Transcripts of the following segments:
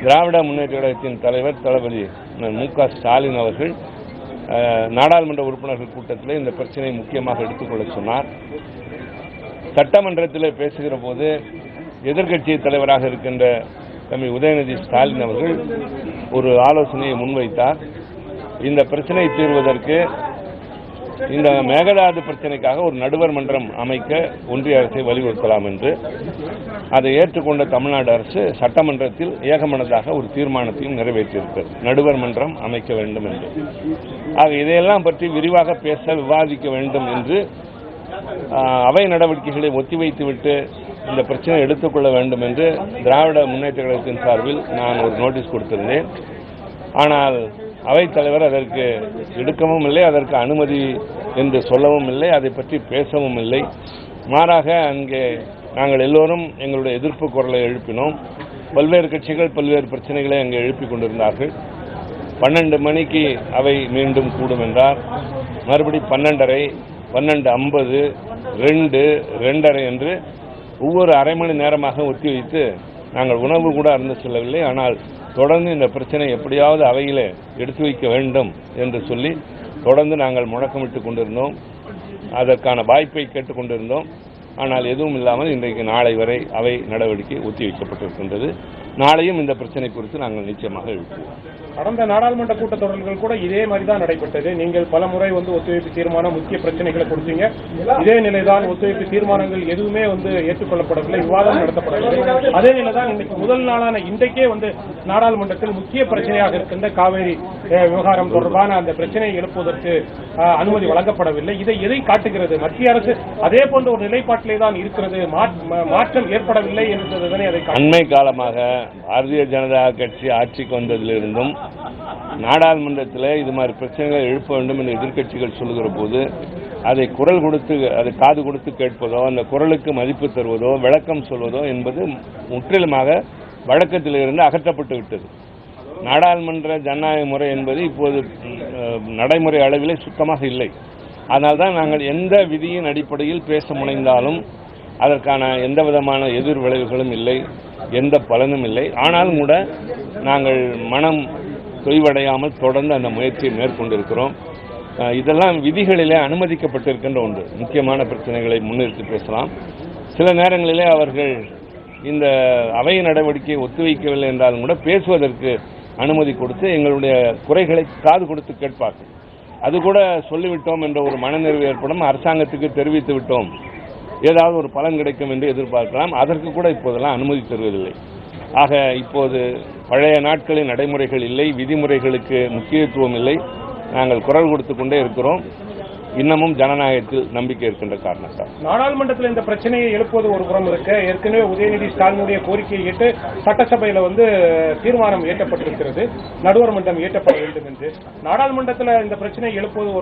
திராவிட முன்னேற்ற கழகத்தின் தலைவர் தளபதி மு.க. ஸ்டாலின் அவர்கள் நாடாளுமன்ற உறுப்பினர்கள் கூட்டத்தில் இந்த பிரச்சனையை முக்கியமாக எடுத்துக்கொள்ள சொன்னார். சட்டமன்றத்தில் பேசுகிற போது எதிர்க்கட்சி தலைவராக இருக்கின்ற தம்பி உதயநிதி ஸ்டாலின் அவர்கள் ஒரு ஆலோசனையை முன்வைத்தார். இந்த பிரச்சனை தீர்வதற்கு இந்த மேகதாது பிரச்சனைக்காக ஒரு நடுவர் மன்றம் அமைக்க ஒன்றிய அரசை வலியுறுத்தலாம் என்று அதை ஏற்றுக்கொண்ட தமிழ்நாடு அரசு சட்டமன்றத்தில் ஏகமனதாக ஒரு தீர்மானத்தையும் நிறைவேற்றியிருக்கிறது. நடுவர் மன்றம் அமைக்க வேண்டும் என்று. ஆக இதையெல்லாம் பற்றி விரிவாக பேச விவாதிக்க வேண்டும் என்று அவை நடவடிக்கைகளை ஒத்திவைத்துவிட்டு இந்த பிரச்சனை எடுத்துக்கொள்ள வேண்டும் என்று திராவிட முன்னேற்ற கழகத்தின் சார்பில் நான் ஒரு நோட்டீஸ் கொடுத்திருந்தேன். ஆனால் அவைத்தலைவர் அதற்கு எடுக்கவும் இல்லை, அதற்கு அனுமதி என்று சொல்லவும் இல்லை, அதை பற்றி பேசவும் இல்லை. மாறாக அங்கே நாங்கள் எல்லோரும் எங்களுடைய எதிர்ப்பு குரலை எழுப்பினோம். பல்வேறு கட்சிகள் பல்வேறு பிரச்சனைகளை அங்கே எழுப்பிக் கொண்டிருந்தார்கள். 12 மணிக்கு அவை மீண்டும் கூடும் என்றார். மறுபடி 12:30, 12:50, 2, 2:30 என்று ஒவ்வொரு அரை மணி நேரமாக ஒத்திவைத்து நாங்கள் உணவு கூட அருந்து செல்லவில்லை. ஆனால் தொடர்ந்து இந்த பிரச்சனை எப்படியாவது அவையிலே எடுத்து வைக்க வேண்டும் என்று சொல்லி தொடர்ந்து நாங்கள் முழக்கமிட்டுக் கொண்டிருந்தோம். அதற்கான வாய்ப்பை கேட்டுக்கொண்டிருந்தோம். ஆனால் எதுவும் இல்லாமல் இன்றைக்கு நாளை வரை அவை நடவடிக்கை ஒத்திவைக்கப்பட்டிருக்கின்றது. நாளையும் இந்த பிரச்சனை குறித்து நாங்கள் நிச்சயமாக எழுப்புவோம். கடந்த நாடாளுமன்ற கூட்டத்தொடர்கள் கூட இதே மாதிரி தான் நடைபெற்றது. நீங்கள் பல முறை ஒத்துழைப்பு தீர்மானம் முக்கிய பிரச்சனைகளை கொடுத்தீங்க. இதே நிலைதான் ஒத்துழைப்பு தீர்மானங்கள் எதுவுமே ஏற்றுக்கொள்ளப்படவில்லை, விவாதம் நடத்தப்படவில்லை. அதே நிலைதான் இன்னைக்கு முதல் நாளான இன்றைக்கே நாடாளுமன்றத்தில் முக்கிய பிரச்சனையாக இருக்கின்ற காவேரி விவகாரம் தொடர்பான அந்த பிரச்சனையை எழுப்புவதற்கு அனுமதி வழங்கப்படவில்லை. இதை எதை காட்டுகிறது? மத்திய அரசு அதே போன்ற ஒரு நிலைப்பாட்டிலே தான் இருக்கிறது, மாற்றம் ஏற்படவில்லை என்பதுதானே அதை அண்மை காலமாக பாரதிய ஜனதா கட்சி ஆட்சிக்கு வந்ததிலிருந்தும் நாடாளுமன்றத்தில் இது மாதிரி பிரச்சனைகளை எழுப்ப வேண்டும் என்று எதிர்க்கட்சிகள் சொல்லுகிற போது அதை குரல் கொடுத்து அதை காது கொடுத்து கேட்பதோ அந்த குரலுக்கு மதிப்பு தருவதோ விளக்கம் சொல்வதோ என்பது முற்றிலுமாக வழக்கத்திலிருந்து அகற்றப்பட்டு விட்டது. நாடாளுமன்ற ஜனநாயக முறை என்பது இப்போது நடைமுறை அளவிலே சுத்தமாக இல்லை. அதனால்தான் நாங்கள் எந்த விதியின் அடிப்படையில் பேச முனைந்தாலும் அதற்கான எந்த விதமான எதிர் விளைவுகளும் இல்லை, எந்த பலனும் இல்லை. ஆனாலும் கூட நாங்கள் மனம் தொய்வடையாமல் தொடர்ந்து அந்த முயற்சியை மேற்கொண்டிருக்கிறோம். இதெல்லாம் விதிகளிலே அனுமதிக்கப்பட்டிருக்கின்ற ஒன்று. முக்கியமான பிரச்சனைகளை முன்னிறுத்தி பேசலாம். சில நேரங்களிலே அவர்கள் இந்த அவை நடவடிக்கையை ஒத்திவைக்கவில்லை என்றாலும் கூட பேசுவதற்கு அனுமதி கொடுத்து எங்களுடைய குறைகளை காது கொடுத்து கேட்பார்கள். அது கூட சொல்லிவிட்டோம் என்ற ஒரு மனநிறைவு ஏற்படும். அரசாங்கத்துக்கு தெரிவித்து விட்டோம், ஏதாவது ஒரு பலன் கிடைக்கும் என்று எதிர்பார்க்கலாம். அதற்கு கூட இப்போதெல்லாம் அனுமதி தருவதில்லை. ஆக இப்போது பழைய நாட்களின் நடைமுறைகள் இல்லை, விதிமுறைகளுக்கு முக்கியத்துவம் இல்லை. நாங்கள் குரல் கொடுத்து கொண்டே இருக்கிறோம். இன்னமும் ஜனநாயகத்தில் நம்பிக்கை இருக்கின்ற காரணத்தால் நாடாளுமன்றத்தில் இந்த பிரச்சனையை எழுப்புவது ஒரு புறம் இருக்க, ஏற்கனவே உதயநிதி ஸ்டாலினுடைய கோரிக்கையை ஏற்று சட்டசபையில் தீர்மானம் இயற்றப்பட்டிருக்கிறது, நடுவர் மன்றம் இயற்றப்பட வேண்டும் என்று. நாடாளுமன்றத்தில் இந்த பிரச்சனையை எழுப்புவது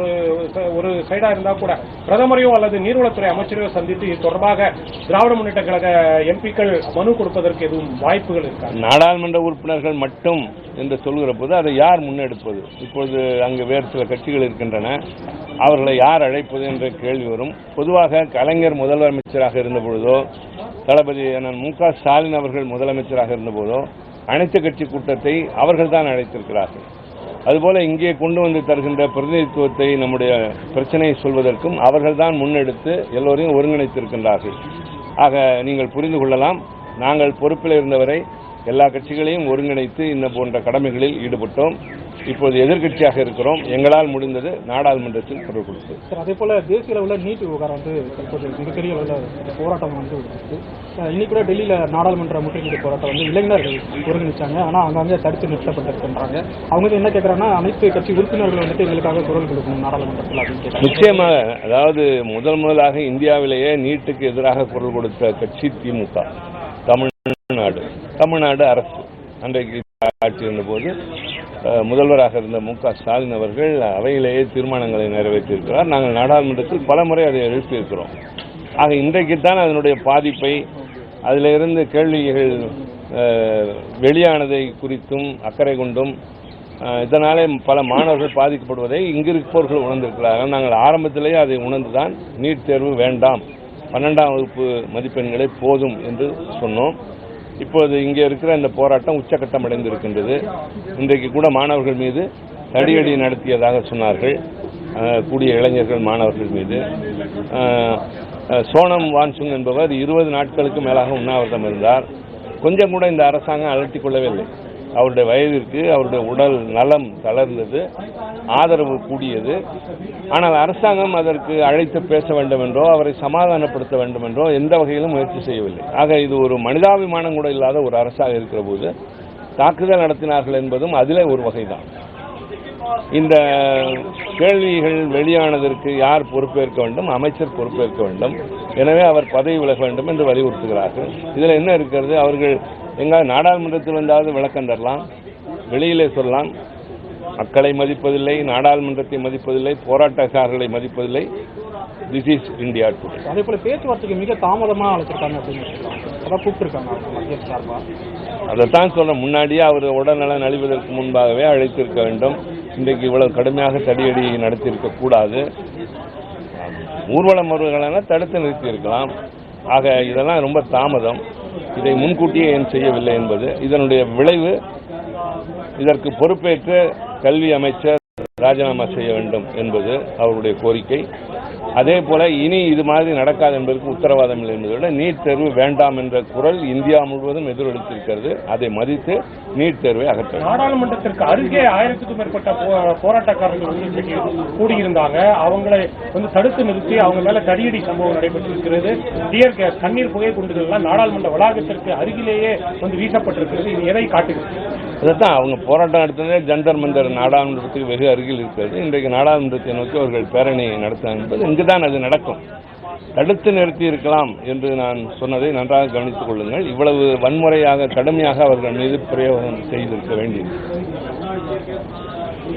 ஒரு சைடா இருந்தால் கூட பிரதமரையோ அல்லது நீர்வளத்துறை அமைச்சரையோ சந்தித்து இது தொடர்பாக திராவிட முன்னேற்ற கழக எம்பிக்கள் மனு கொடுப்பதற்கு எதுவும் வாய்ப்புகள் இருக்கா? நாடாளுமன்ற உறுப்பினர்கள் மட்டும் என்று சொல்கிற போது அதை யார் முன்னெடுப்பது? இப்பொழுது அங்கு வேறு சில கட்சிகள் இருக்கின்றன, அவர்களை யார் அழைப்பது என்ற கேள்வி வரும். பொதுவாக கலைஞர் முதலமைச்சராக இருந்த பொழுதோ, தளபதி மு.க. ஸ்டாலின் அவர்கள் முதலமைச்சராக இருந்தபோதோ அனைத்து கட்சி கூட்டத்தை அவர்கள் தான் அழைத்திருக்கிறார்கள். அதுபோல இங்கே கொண்டு வந்து தருகின்ற பிரதிநிதித்துவத்தை நம்முடைய பிரச்சனையை சொல்வதற்கும் அவர்கள் தான் முன்னெடுத்து எல்லோரையும் ஒருங்கிணைத்திருக்கின்றார்கள். ஆக நீங்கள் புரிந்து கொள்ளலாம், நாங்கள் பொறுப்பில் இருந்தவரை எல்லா கட்சிகளையும் ஒருங்கிணைத்து இந்த போன்ற கடமைகளில் ஈடுபட்டோம். இப்போது எதிர்கட்சியாக இருக்கிறோம். எங்களால் முடிந்தது நாடாளுமன்றத்தில் குரல் கொடுத்து. அதே போல தேசிய அளவில் நீட் விவகாரம் மிகப்பெரிய போராட்டம் இன்னைக்கு கூட டெல்லியில் நாடாளுமன்ற முற்றுகையிட்டு போராட்டம் இளைஞர்கள் ஒருங்கிணைச்சாங்க. ஆனால் அங்கே தடுத்து நிறுத்தப்பட்டிருக்கின்றாங்க. அவங்க என்ன கேட்கறாங்கன்னா, அனைத்து கட்சி உறுப்பினர்கள் எங்களுக்காக குரல் கொடுக்கணும் நாடாளுமன்றத்தில் அப்படின்னு கேட்கிறாங்க. நிச்சயமாக, அதாவது முதலாக இந்தியாவிலேயே நீட்டுக்கு எதிராக குரல் கொடுத்த கட்சி திமுக. தமிழ்நாடு அரசு அன்றைக்கு ஆட்சி இருந்தபோது முதல்வராக இருந்த மு.க. ஸ்டாலின் அவர்கள் அவையிலேயே தீர்மானங்களை நிறைவேற்றியிருக்கிறார். நாங்கள் நாடாளுமன்றத்தில் பல முறை அதை எழுப்பியிருக்கிறோம். ஆக இன்றைக்குத்தான் அதனுடைய பாதிப்பை, அதிலிருந்து கேள்விகள் வெளியானதை குறித்தும் அக்கறை கொண்டும் இதனாலே பல மாணவர்கள் பாதிக்கப்படுவதை இங்கிருப்பவர்கள் உணர்ந்திருக்கிறார்கள். நாங்கள் ஆரம்பத்திலேயே அதை உணர்ந்துதான் நீட் தேர்வு வேண்டாம், 12ஆம் வகுப்பு மதிப்பெண்களே போதும் என்று சொன்னோம். இப்போது இங்கே இருக்கிற இந்த போராட்டம் உச்சகட்டம் அடைந்திருக்கின்றது. இன்றைக்கு கூட மாணவர்கள் மீது தடியடி நடத்தியதாக சொன்னார்கள், கூடிய இளைஞர்கள் மாணவர்கள் மீது. சோனம் வான்சுங் என்பவர் 20 நாட்களுக்கு மேலாக உண்ணாவிரதம் இருந்தார். கொஞ்சம் கூட இந்த அரசாங்கம் அலட்டிக் கொள்ளவே இல்லை. அவருடைய வயதிற்கு அவருடைய உடல் நலம் தளர்ந்தது, ஆதரவு கூடியது. ஆனால் அரசாங்கம் அதற்கு அழைத்து பேச வேண்டும் என்றோ அவரை சமாதானப்படுத்த வேண்டும் என்றோ எந்த வகையிலும் முயற்சி செய்யவில்லை. ஆக இது ஒரு மனிதாபிமானம் கூட இல்லாத ஒரு அரசாக இருக்கிற போது தாக்குதல் நடத்தினார்கள் என்பதும் அதிலே ஒரு வகைதான். இந்த கேள்விகள் வெளியானதற்கு யார் பொறுப்பேற்க வேண்டும்? அமைச்சர் பொறுப்பேற்க வேண்டும். எனவே அவர் பதவி விலக வேண்டும் என்று வலியுறுத்துகிறார்கள். இதில் என்ன இருக்கிறது? அவர்கள் எங்காவது நாடாளுமன்றத்தில் வந்தாவது விளக்கம் தரலாம், வெளியிலே சொல்லலாம். மக்களை மதிப்பதில்லை, நாடாளுமன்றத்தை மதிப்பதில்லை, போராட்டக்காரர்களை மதிப்பதில்லை. This is India Today. அதே போல பேச்சுவார்த்தைக்கு மிக தாமதமாக அழைச்சிருக்காங்க அப்படின்னு அதான் கூப்பிட்டுருக்காங்க மத்திய சார்பா. அதைத்தான் சொல்ல, முன்னாடியே அவர் உடல்நலம் நலிவதற்கு முன்பாகவே அழைத்திருக்க வேண்டும். இன்றைக்கு இவ்வளவு கடுமையாக தடியடி நடத்தியிருக்க கூடாது. ஊர்வலம் வருவர்களான தடுத்து நிறுத்தியிருக்கலாம். ஆக இதெல்லாம் ரொம்ப தாமதம். இதை முன்கூட்டியே ஏன் செய்யவில்லை என்பது இதனுடைய விளைவு. இதற்கு பொறுப்பேற்று கல்வி அமைச்சர் ராஜினாமா செய்ய வேண்டும் என்பது அவருடைய கோரிக்கை. அதே போல இனி இது மாதிரி நடக்காது என்பதற்கு உத்தரவாதம் இல்லை என்பதை விட நீட் தேர்வு வேண்டாம் என்ற குரல் இந்தியா முழுவதும் எதிரொலித்திருக்கிறது. அதை மதித்து நீட் தேர்வை அகற்ற நாடாளுமன்றத்திற்கு அருகே 1000க்கும் மேற்பட்ட போராட்டக்காரர்கள் கூடியிருந்தாங்க. அவங்களை தடுத்து நிறுத்தி அவங்க மேல தடியடி சம்பவம் நடைபெற்றிருக்கிறது. டியர் கேஸ், கண்ணீர் புகை குண்டுகள் நாடாளுமன்ற வளாகத்திற்கு அருகிலேயே வீசப்பட்டிருக்கிறது. இது எதை காட்டுகிறது? அதைத்தான் அவங்க போராட்டம் நடத்தினதே ஜந்தர் மந்தர் நாடாளுமன்றத்துக்கு வெகு அருகில் இருக்கிறது. இன்றைக்கு நாடாளுமன்றத்தை நோக்கி அவர்கள் பேரணி நடத்த என்பது இங்குதான் அது நடக்கும். தடுத்து நிறுத்தி இருக்கலாம் என்று நான் சொன்னதை நன்றாக கவனித்துக் கொள்ளுங்கள். இவ்வளவு வன்முறையாக கடுமையாக அவர்கள் மீது பிரயோகம் செய்திருக்க வேண்டியது.